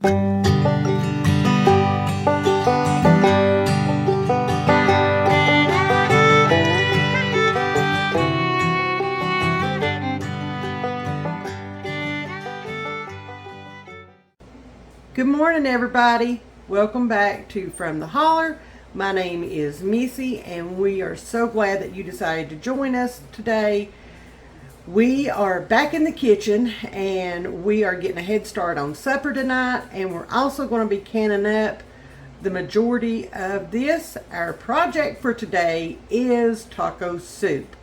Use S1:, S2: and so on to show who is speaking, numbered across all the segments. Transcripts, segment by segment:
S1: Good morning, everybody. Welcome back to From the Holler. My name is Missy, and we are so glad that you decided to join us today. We are back in the kitchen, and we are getting a head start on supper tonight, and we're also going to be canning up the majority of this. Our project for today is taco soup.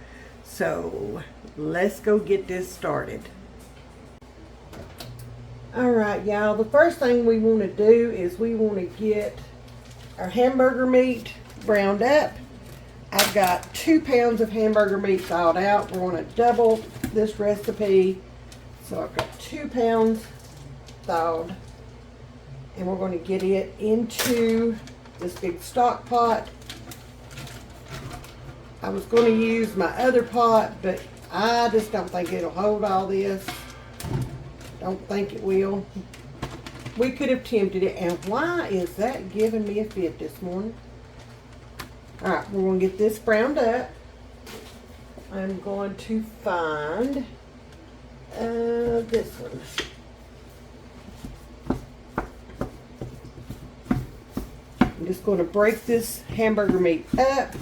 S1: So let's go get this started. Alright, y'all, the first thing we want to do is we want to get our hamburger meat browned up. I've got 2 pounds of hamburger meat thawed out. We're going to double this recipe. So I've got 2 pounds thawed. And we're going to get it into this big stock pot. I was going to use my other pot, but I just don't think it'll hold all this. Don't think it will. We could have tempted it. And why is that giving me a fit this morning? Alright, we're going to get this browned up. I'm going to find this one. I'm just going to break this hamburger meat up.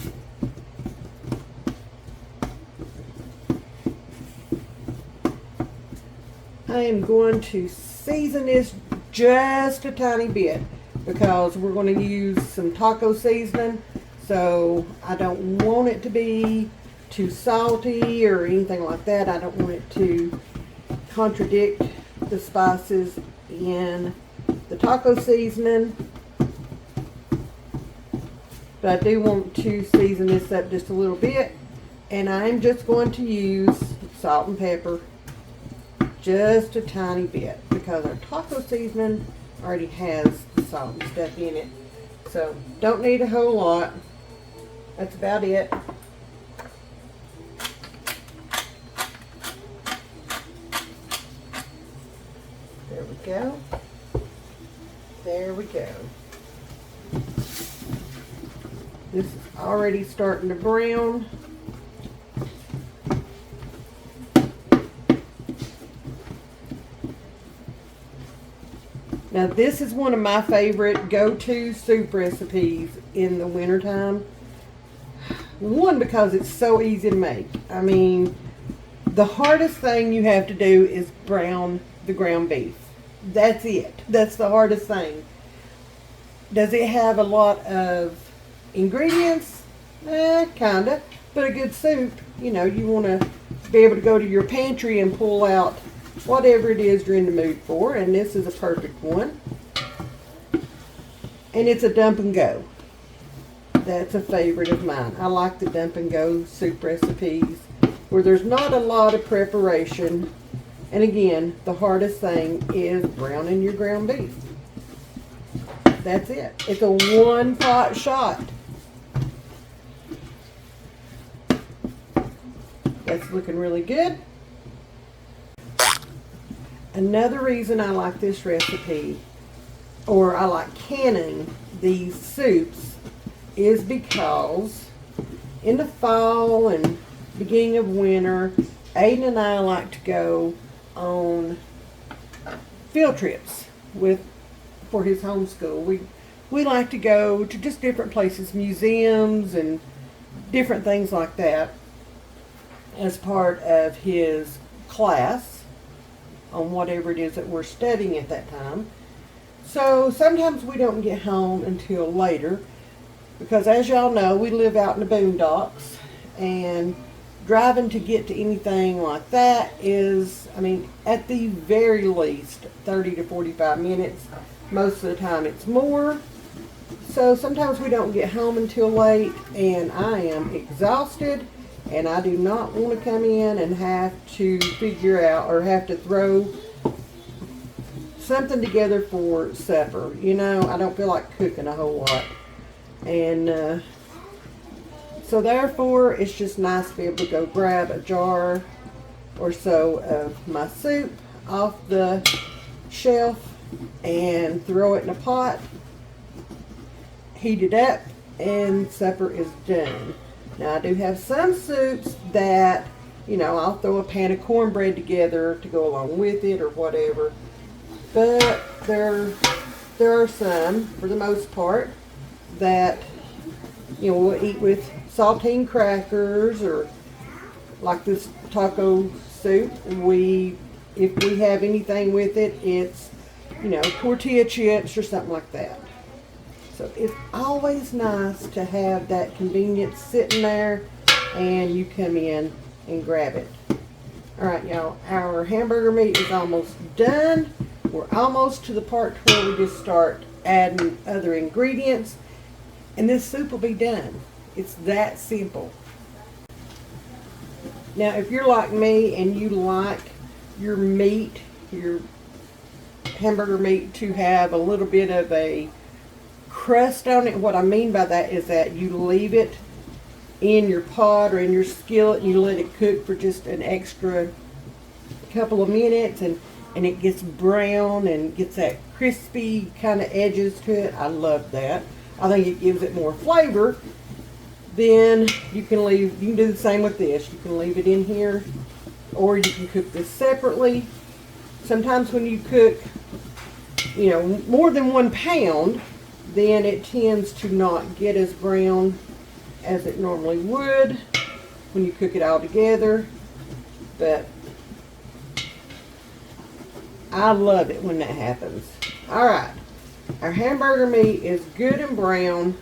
S1: I am going to season this just a tiny bit because we're going to use some taco seasoning. So I don't want it to be too salty or anything like that. I don't want it to contradict the spices in the taco seasoning. But I do want to season this up just a little bit. And I'm just going to use salt and pepper. Just a tiny bit because our taco seasoning already has salt and stuff in it. So don't need a whole lot. That's about it. There we go. There we go. This is already starting to brown. Now this is one of my favorite go-to soup recipes in the wintertime. One, because it's so easy to make. I mean, the hardest thing you have to do is brown the ground beef. That's it. That's the hardest thing. Does it have a lot of ingredients? Kinda. But a good soup, you know, you want to be able to go to your pantry and pull out whatever it is you're in the mood for, and this is a perfect one. And it's a dump and go. That's a favorite of mine. I like the dump and go soup recipes where there's not a lot of preparation. And again, the hardest thing is browning your ground beef. That's it. It's a one pot shot. That's looking really good. Another reason I like this recipe, or I like canning these soups, is because in the fall and beginning of winter, Aiden and I like to go on field trips for his homeschool. We like to go to just different places, museums and different things like that as part of his class on whatever it is that we're studying at that time. So sometimes we don't get home until later because, as y'all know, we live out in the boondocks, and driving to get to anything like that is, I mean, at the very least 30 to 45 minutes. Most of the time it's more. So sometimes we don't get home until late, and I am exhausted. And I do not want to come in and have to figure out or have to throw something together for supper. You know, I don't feel like cooking a whole lot. And so therefore, it's just nice to be able to go grab a jar or so of my soup off the shelf and throw it in a pot, heat it up, and supper is done. Now I do have some soups that, you know, I'll throw a pan of cornbread together to go along with it or whatever. But there are some, for the most part, that, you know, we'll eat with saltine crackers, or like this taco soup. If we have anything with it, it's, you know, tortilla chips or something like that. So it's always nice to have that convenience sitting there and you come in and grab it. Alright, y'all, our hamburger meat is almost done. We're almost to the part where we just start adding other ingredients, and this soup will be done. It's that simple. Now, if you're like me and you like your meat, your hamburger meat, to have a little bit of a crust on it, what I mean by that is that you leave it in your pot or in your skillet and you let it cook for just an extra couple of minutes, and it gets brown and gets that crispy kind of edges to it. I love that. I think it gives it more flavor. Then you can do the same with this. You can leave it in here, or you can cook this separately. Sometimes when you cook, you know, more than 1 pound, then it tends to not get as brown as it normally would when you cook it all together. But I love it when that happens. Alright, our hamburger meat is good and brown.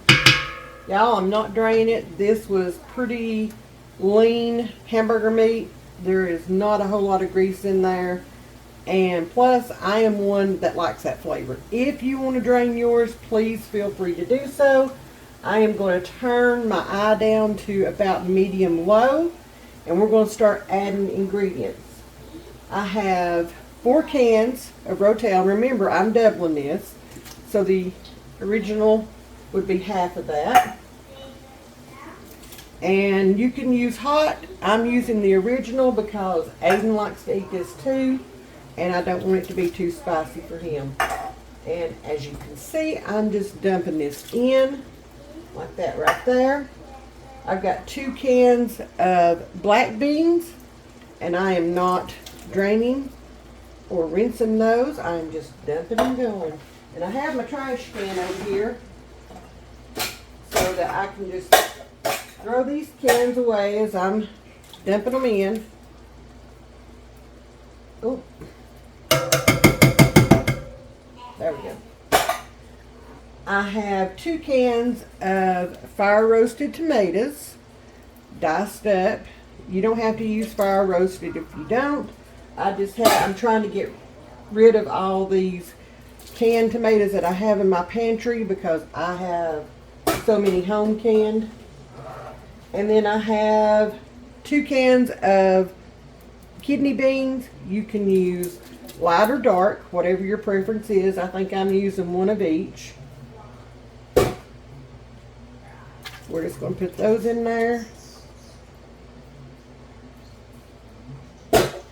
S1: Y'all, I'm not draining it. This was pretty lean hamburger meat. There is not a whole lot of grease in there. And plus, I am one that likes that flavor. If you want to drain yours, please feel free to do so. I am going to turn my eye down to about medium low, and we're going to start adding ingredients. I have 4 cans of Rotel. Remember, I'm doubling this, so the original would be half of that. And you can use hot. I'm using the original because Aiden likes to eat this too, and I don't want it to be too spicy for him. And as you can see, I'm just dumping this in like that right there. I've got 2 cans of black beans, and I am not draining or rinsing those. I'm just dumping and going. And I have my trash can over here so that I can just throw these cans away as I'm dumping them in. Oh, there we go. I have 2 cans of fire roasted tomatoes, diced up. You don't have to use fire roasted if you don't. I'm trying to get rid of all these canned tomatoes that I have in my pantry because I have so many home canned. And then I have 2 cans of kidney beans. You can use light or dark, whatever your preference is. I think I'm using 1 of each. We're just going to put those in there.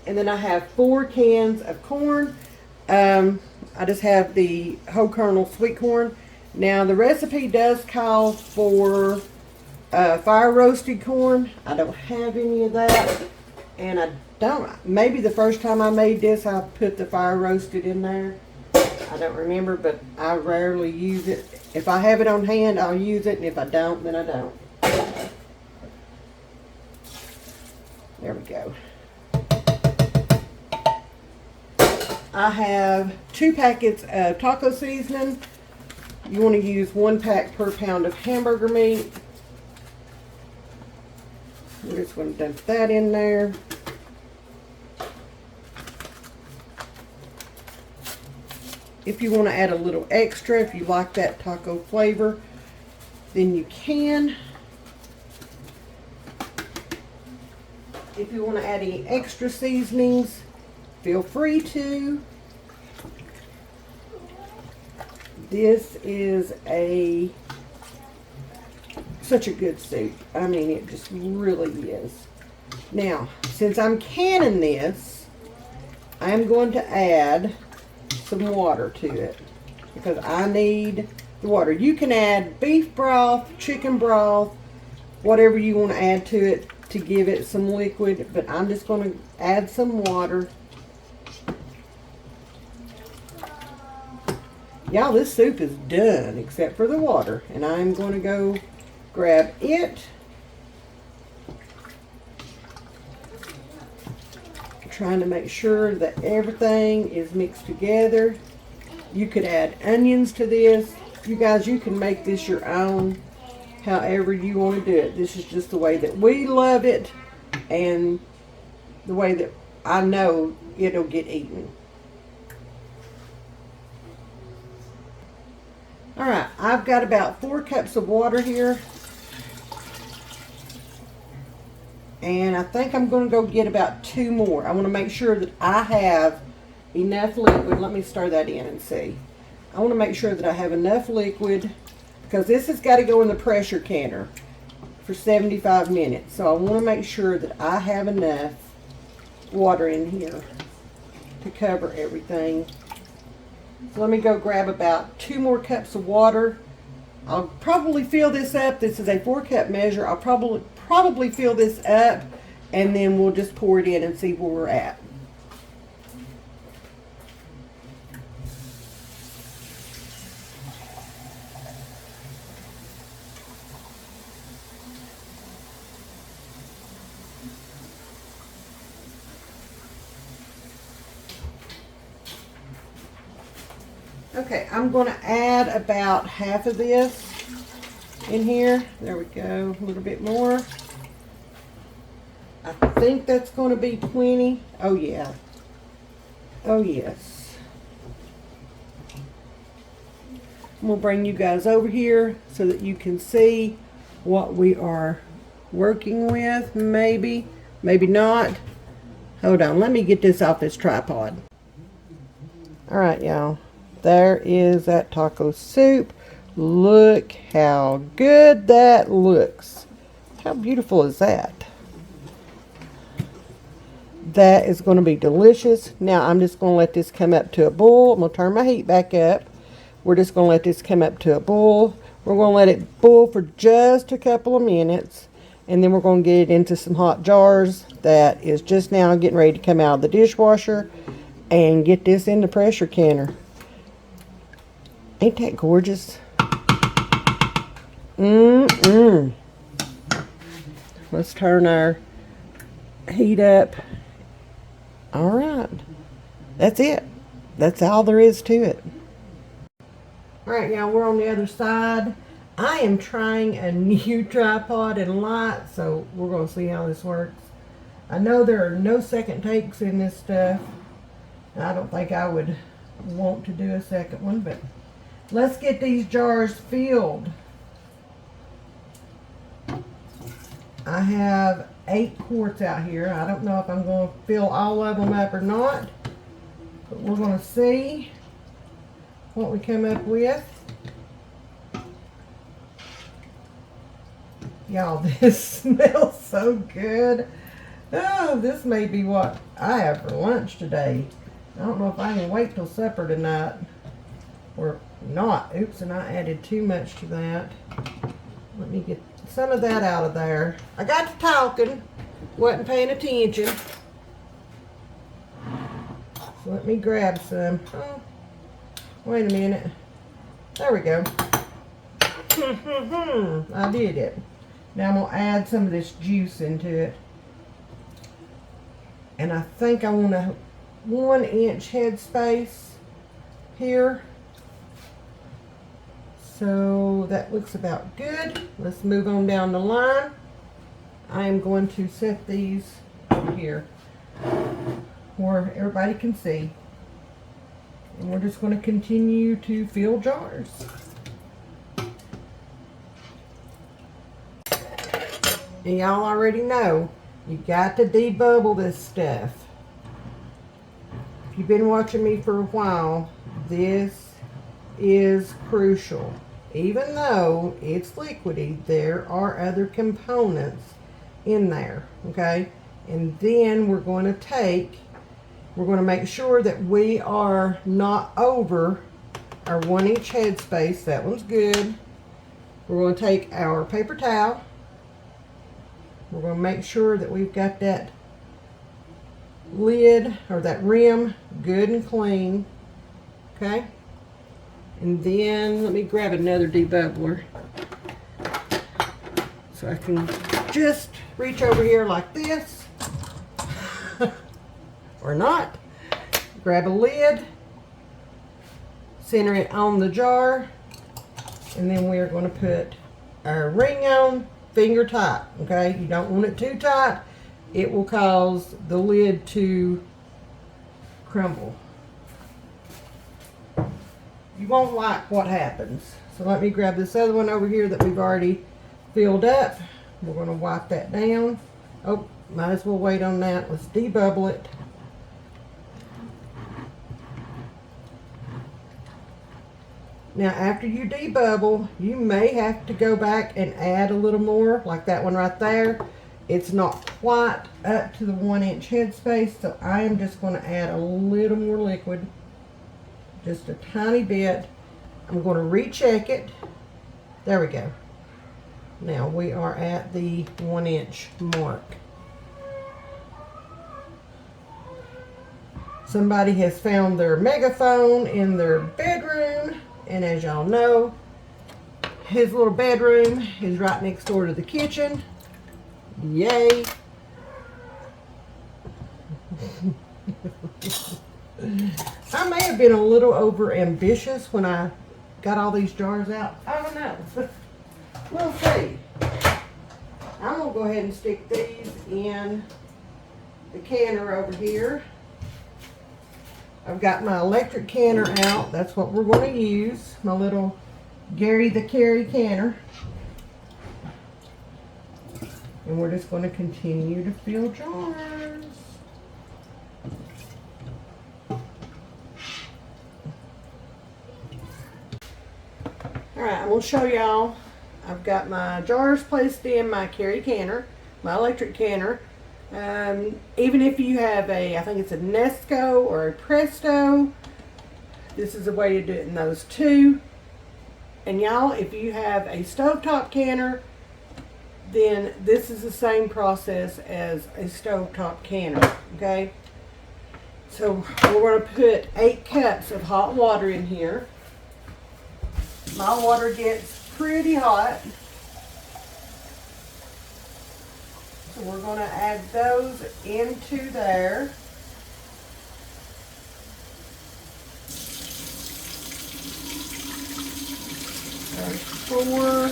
S1: And then I have 4 cans of corn. I just have the whole kernel sweet corn. Now the recipe does call for fire roasted corn. I don't have any of that. And I don't, maybe the first time I made this I put the fire roasted in there. I don't remember, but I rarely use it. If I have it on hand, I'll use it, and if I don't, then I don't. There we go. I have 2 packets of taco seasoning. You want to use 1 pack per pound of hamburger meat. We're just going to dump that in there. If you want to add a little extra, if you like that taco flavor, then you can. If you want to add any extra seasonings, feel free to. This is such a good soup. I mean, it just really is. Now, since I'm canning this, I'm going to add some water to it because I need the water. You can add beef broth, chicken broth, whatever you want to add to it to give it some liquid, but I'm just going to add some water. Y'all, this soup is done except for the water, and I'm going to go grab it. Trying to make sure that everything is mixed together. You could add onions to this. You guys, you can make this your own, however you want to do it. This is just the way that we love it and the way that I know it'll get eaten. All right, I've got about 4 cups of water here. And I think I'm going to go get about 2 more. I want to make sure that I have enough liquid. Let me stir that in and see. I want to make sure that I have enough liquid because this has got to go in the pressure canner for 75 minutes. So I want to make sure that I have enough water in here to cover everything. So let me go grab about 2 more cups of water. I'll probably fill this up. This is a 4-cup measure. I'll probably fill this up, and then we'll just pour it in and see where we're at. Okay, I'm going to add about half of this in here. There we go, a little bit more. I think that's going to be plenty. Oh yeah. Oh yes. I'm going to bring you guys over here so that you can see what we are working with. Maybe, maybe not. Hold on, let me get this off this tripod. All right, y'all. There is that taco soup. Look how good that looks. How beautiful is that? That is going to be delicious. Now I'm just going to let this come up to a boil. I'm going to turn my heat back up. We're just going to let this come up to a boil. We're going to let it boil for just a couple of minutes. And then we're going to get it into some hot jars that is just now getting ready to come out of the dishwasher. And get this in the pressure canner. Ain't that gorgeous? Let's turn our heat up. All right. That's it. That's all there is to it. All right, y'all, we're on the other side. I am trying a new tripod and light, so we're going to see how this works. I know there are no second takes in this stuff. I don't think I would want to do a second one, but let's get these jars filled. I have 8 quarts out here. I don't know if I'm going to fill all of them up or not, but we're going to see what we come up with. Y'all, this smells so good. Oh, this may be what I have for lunch today. I don't know if I can wait till supper tonight or not. Oops, and I added too much to that. Let me get some of that out of there. I got to talking, wasn't paying attention. So let me grab some. Oh, wait a minute. There we go. I did it. Now I'm going to add some of this juice into it. And I think I want a 1-inch headspace here. So that looks about good. Let's move on down the line. I am going to set these over here where everybody can see. And we're just going to continue to fill jars. And y'all already know, you got to debubble this stuff. If you've been watching me for a while, this is crucial. Even though it's liquidy, there are other components in there, okay? And then we're going to take We're going to make sure that we are not over our 1-inch headspace. That one's good. We're going to take our paper towel. We're going to make sure that we've got that lid or that rim good and clean. Okay? And then let me grab another debubbler so I can just reach over here like this or not. Grab a lid, center it on the jar, and then we're going to put our ring on, finger tight. Okay, you don't want it too tight. It will cause the lid to crumble. You won't like what happens. So let me grab this other one over here that we've already filled up. We're going to wipe that down. Oh, might as well wait on that. Let's debubble it. Now after you debubble, you may have to go back and add a little more, like that one right there. It's not quite up to the 1-inch headspace, so I am just going to add a little more liquid. Just a tiny bit. I'm going to recheck it. There we go. Now we are at the 1-inch mark. Somebody has found their megaphone in their bedroom, and as y'all know, his little bedroom is right next door to the kitchen. Yay. I may have been a little over ambitious when I got all these jars out. I don't know. We'll see. I'm going to go ahead and stick these in the canner over here. I've got my electric canner out. That's what we're going to use. My little Gary the Carry canner. And we're just going to continue to fill jars. Alright, I'm going to show y'all. I've got my jars placed in my Carry canner, my electric canner. Even if you have I think it's a Nesco or a Presto, this is a way to do it in those two. And y'all, if you have a stovetop canner, then this is the same process as a stovetop canner, okay? So we're going to put 8 cups of hot water in here. My water gets pretty hot. So we're going to add those into there. There's 4.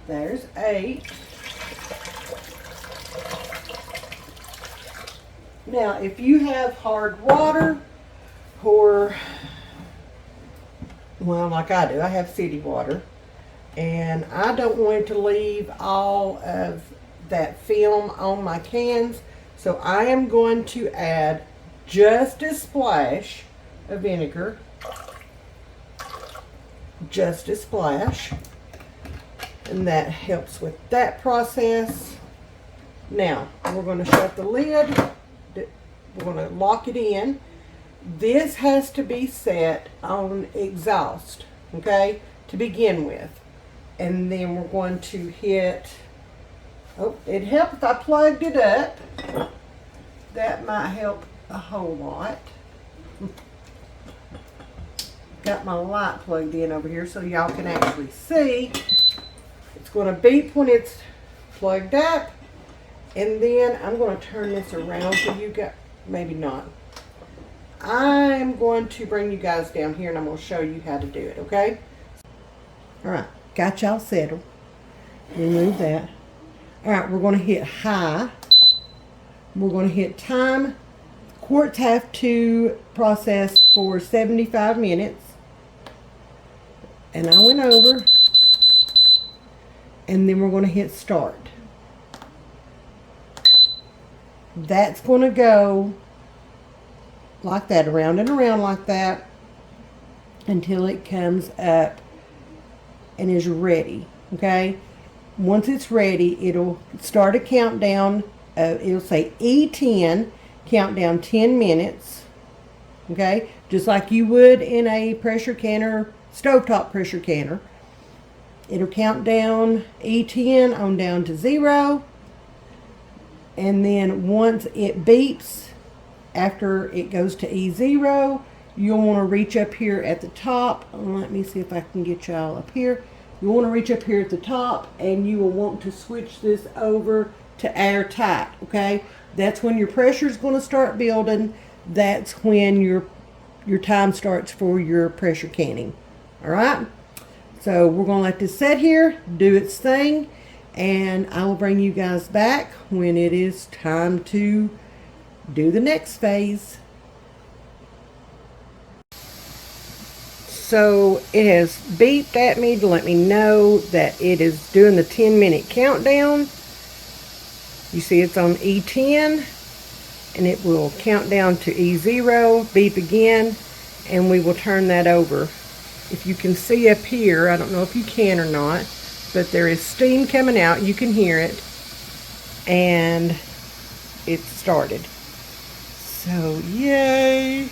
S1: There's 8. Now, if you have hard water, or, well, like I do, I have city water, and I don't want it to leave all of that film on my cans, so I am going to add just a splash of vinegar, just a splash, and that helps with that process. Now, we're going to shut the lid. We're going to lock it in. This has to be set on exhaust, okay, to begin with. And then we're going to hit, oh, it'd help if I plugged it up. That might help a whole lot. Got my light plugged in over here so y'all can actually see. It's going to beep when it's plugged up. And then I'm going to turn this around so you got, maybe not. I'm going to bring you guys down here and I'm going to show you how to do it, okay? Alright, got y'all settled. Remove that. Alright, we're going to hit high. We're going to hit time. Quarts have to process for 75 minutes. And I went over. And then we're going to hit start. That's going to go like that, around and around like that, until it comes up and is ready. Okay, once it's ready, it'll start a countdown. It'll say E10, countdown 10 minutes. Okay, just like you would in a pressure canner, stovetop pressure canner. It'll count down E10 on down to 0. And then once it beeps, after it goes to E0, you'll want to reach up here at the top. Let me see if I can get y'all up here. You want to reach up here at the top, and you will want to switch this over to airtight, okay? That's when your pressure is going to start building. That's when your time starts for your pressure canning, all right? So we're going to let this sit here, do its thing, and I will bring you guys back when it is time to do the next phase. So it has beeped at me to let me know that it is doing the 10-minute countdown. You see it's on E10, and it will count down to E0, beep again, and we will turn that over. If you can see up here, I don't know if you can or not, but there is steam coming out. You can hear it, and it started. So yay!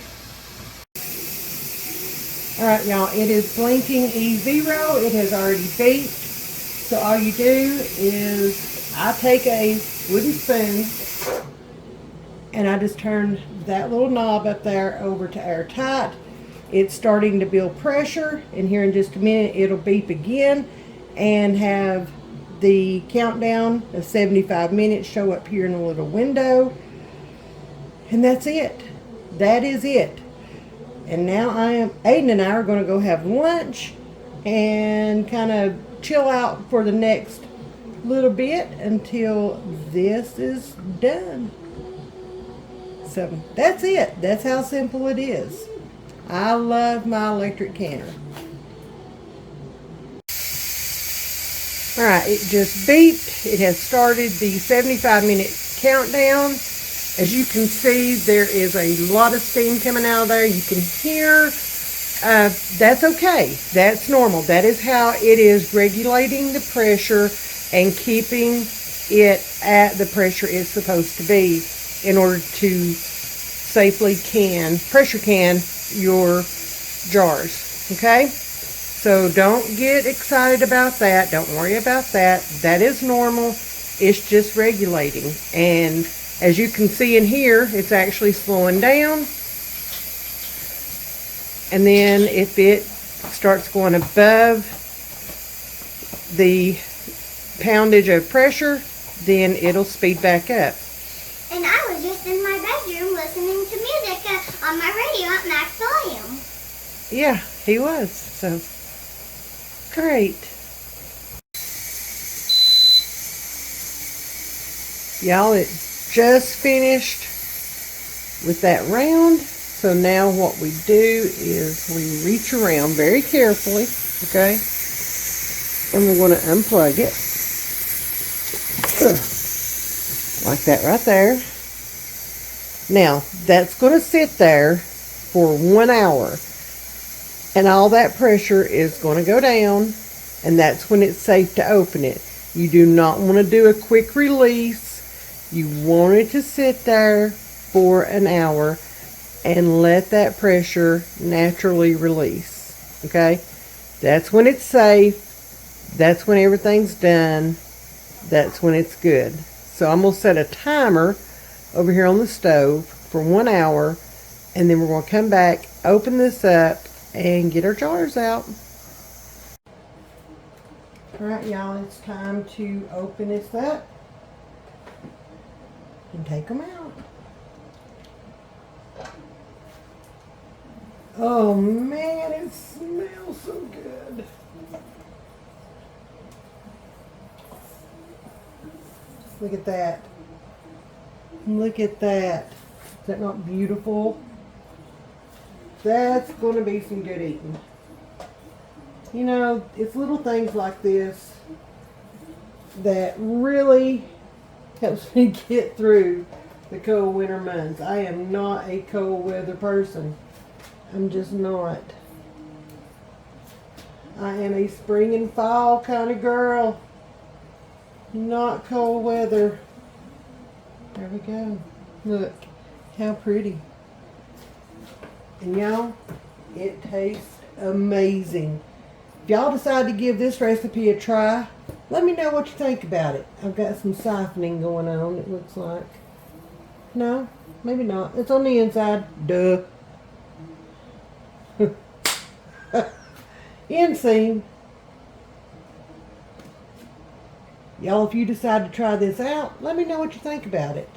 S1: Alright y'all, it is blinking E0. It has already beeped. So all you do is, I take a wooden spoon and I just turn that little knob up there over to airtight. It's starting to build pressure, and here in just a minute it'll beep again and have the countdown of 75 minutes show up here in a little window. And that's it. That is it. And now Aiden and I are going to go have lunch and kind of chill out for the next little bit until this is done. So that's it. That's how simple it is. I love my electric canner. Alright, it just beeped. It has started the 75-minute countdown. As you can see, there is a lot of steam coming out of there. You can hear. That's okay. That's normal. That is how it is regulating the pressure and keeping it at the pressure it's supposed to be in order to safely pressure can your jars. Okay? So don't get excited about that. Don't worry about that. That is normal. It's just regulating. And as you can see in here, it's actually slowing down. And then if it starts going above the poundage of pressure, then it'll speed back up.
S2: And I was just in my bedroom listening to music on my radio at max volume.
S1: Yeah, he was. So, great. Y'all, it just finished with that round. So now what we do is we reach around very carefully, okay? And we're going to unplug it. Like that right there. Now, that's going to sit there for 1 hour. And all that pressure is going to go down. And that's when it's safe to open it. You do not want to do a quick release. You want it to sit there for an hour and let that pressure naturally release. Okay? That's when it's safe. That's when everything's done. That's when it's good. So I'm going to set a timer over here on the stove for 1 hour, and then we're going to come back, open this up, and get our jars out. Alright y'all, it's time to open this up and take them out. Oh man, it smells so good. Look at that. Look at that. Is that not beautiful? That's going to be some good eating. You know, it's little things like this that really helps me get through the cold winter months. I am not a cold weather person. I'm just not. I am a spring and fall kind of girl. Not cold weather. There we go. Look, how pretty. And y'all, it tastes amazing. If y'all decide to give this recipe a try, let me know what you think about it. I've got some siphoning going on, it looks like. No, maybe not. It's on the inside. Duh. Inseam. Y'all, if you decide to try this out, let me know what you think about it.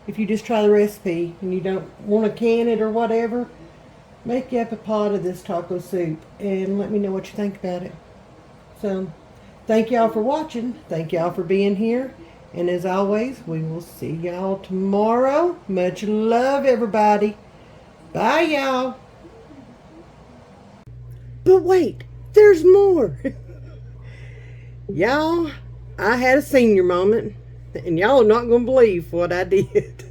S1: If you just try the recipe and you don't want to can it or whatever, make you up a pot of this taco soup and let me know what you think about it. So, thank y'all for watching. Thank y'all for being here. And as always, we will see y'all tomorrow. Much love, everybody. Bye, y'all. But wait, there's more. Y'all, I had a senior moment, and y'all are not going to believe what I did.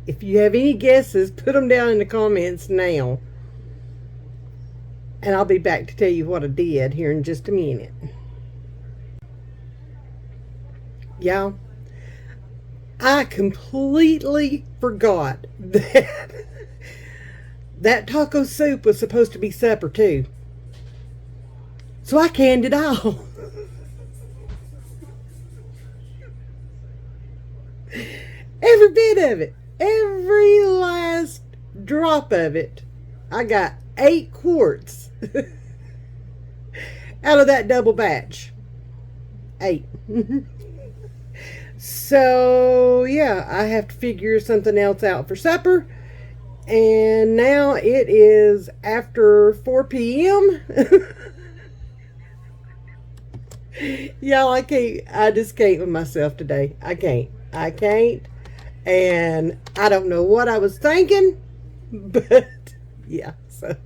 S1: If you have any guesses, put them down in the comments now. And I'll be back to tell you what I did here in just a minute. Y'all, I completely forgot that taco soup was supposed to be supper too. So I canned it all. Every bit of it. Every last drop of it. I got 8 quarts out of that double batch. 8. So, yeah, I have to figure something else out for supper. And now it is after 4 p.m. Y'all, I just can't with myself today. I can't. And I don't know what I was thinking, but yeah, so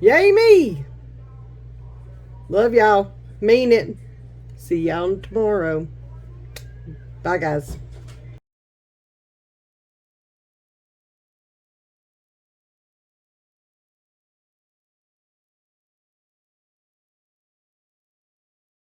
S1: yay me. Love y'all. Mean it. See y'all tomorrow. Bye, guys.